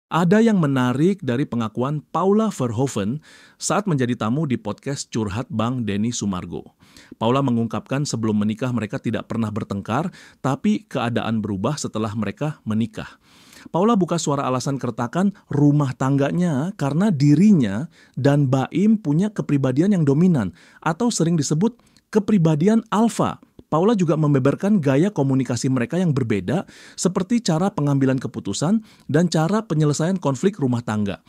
Ada yang menarik dari pengakuan Paula Verhoeven saat menjadi tamu di podcast Curhat Bang Denny Sumargo. Paula mengungkapkan sebelum menikah mereka tidak pernah bertengkar, tapi keadaan berubah setelah mereka menikah. Paula buka suara alasan keretakan rumah tangganya karena dirinya dan Baim punya kepribadian yang dominan atau sering disebut kepribadian alfa. Paula juga membeberkan gaya komunikasi mereka yang berbeda, seperti cara pengambilan keputusan dan cara penyelesaian konflik rumah tangga.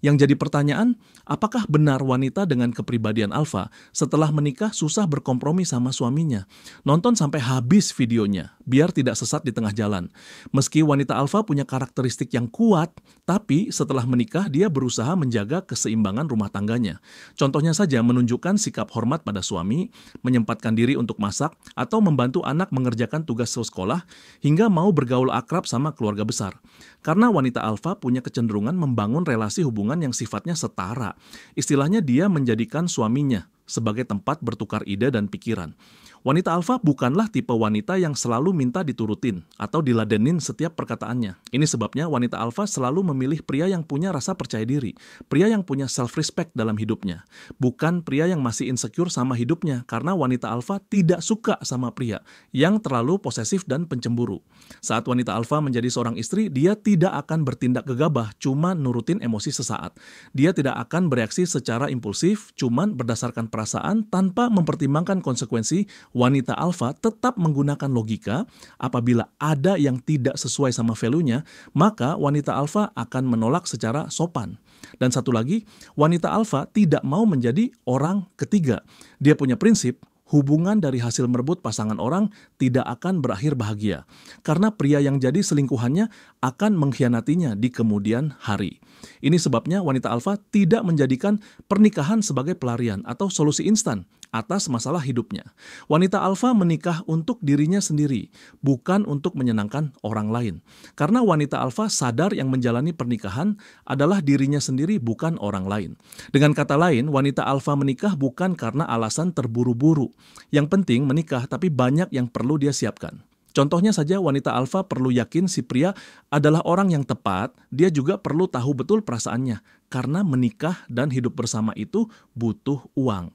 Yang jadi pertanyaan, apakah benar wanita dengan kepribadian alfa setelah menikah susah berkompromi sama suaminya? Nonton sampai habis videonya, biar tidak sesat di tengah jalan. Meski wanita alfa punya karakteristik yang kuat, tapi setelah menikah dia berusaha menjaga keseimbangan rumah tangganya. Contohnya saja menunjukkan sikap hormat pada suami, menyempatkan diri untuk masak, atau membantu anak mengerjakan tugas sekolah, hingga mau bergaul akrab sama keluarga besar. Karena wanita alfa punya kecenderungan membangun relasi hubungan yang sifatnya setara. Istilahnya dia menjadikan suaminya sebagai tempat bertukar ide dan pikiran. Wanita alfa bukanlah tipe wanita yang selalu minta diturutin atau diladenin setiap perkataannya. Ini sebabnya wanita alfa selalu memilih pria yang punya rasa percaya diri, pria yang punya self-respect dalam hidupnya, bukan pria yang masih insecure sama hidupnya, karena wanita alfa tidak suka sama pria yang terlalu posesif dan pencemburu. Saat wanita alfa menjadi seorang istri, dia tidak akan bertindak gegabah, cuma nurutin emosi sesaat. Dia tidak akan bereaksi secara impulsif, cuman berdasarkan perasaan tanpa mempertimbangkan konsekuensi. Wanita alfa tetap menggunakan logika. Apabila ada yang tidak sesuai sama value-nya, maka wanita alfa akan menolak secara sopan. Dan satu lagi, wanita alfa tidak mau menjadi orang ketiga. Dia punya prinsip, hubungan dari hasil merebut pasangan orang tidak akan berakhir bahagia. Karena pria yang jadi selingkuhannya akan mengkhianatinya di kemudian hari. Ini sebabnya wanita alfa tidak menjadikan pernikahan sebagai pelarian atau solusi instan atas masalah hidupnya. Wanita alfa menikah untuk dirinya sendiri, bukan untuk menyenangkan orang lain. Karena wanita alfa sadar yang menjalani pernikahan adalah dirinya sendiri, bukan orang lain. Dengan kata lain, wanita alfa menikah bukan karena alasan terburu-buru. Yang penting menikah, tapi banyak yang perlu dia siapkan. Contohnya saja wanita alfa perlu yakin si pria adalah orang yang tepat, dia juga perlu tahu betul perasaannya, karena menikah dan hidup bersama itu butuh uang.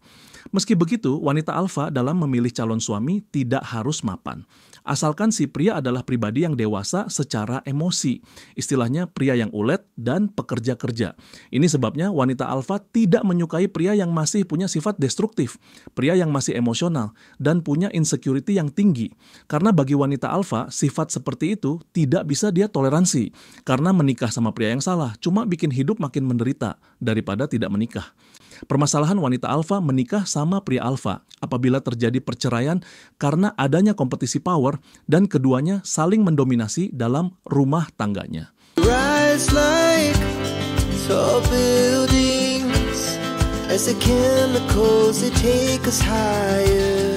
Meski begitu, wanita alfa dalam memilih calon suami tidak harus mapan. Asalkan si pria adalah pribadi yang dewasa secara emosi. Istilahnya pria yang ulet dan pekerja kerja. Ini sebabnya wanita alfa tidak menyukai pria yang masih punya sifat destruktif, pria yang masih emosional, dan punya insecurity yang tinggi. Karena bagi wanita alfa, sifat seperti itu tidak bisa dia toleransi. Karena menikah sama pria yang salah, cuma bikin hidup makin menderita daripada tidak menikah. Permasalahan wanita alfa menikah sama pria alfa apabila terjadi perceraian karena adanya kompetisi power dan keduanya saling mendominasi dalam rumah tangganya. Rise like tall buildings as the chemicals that take us higher.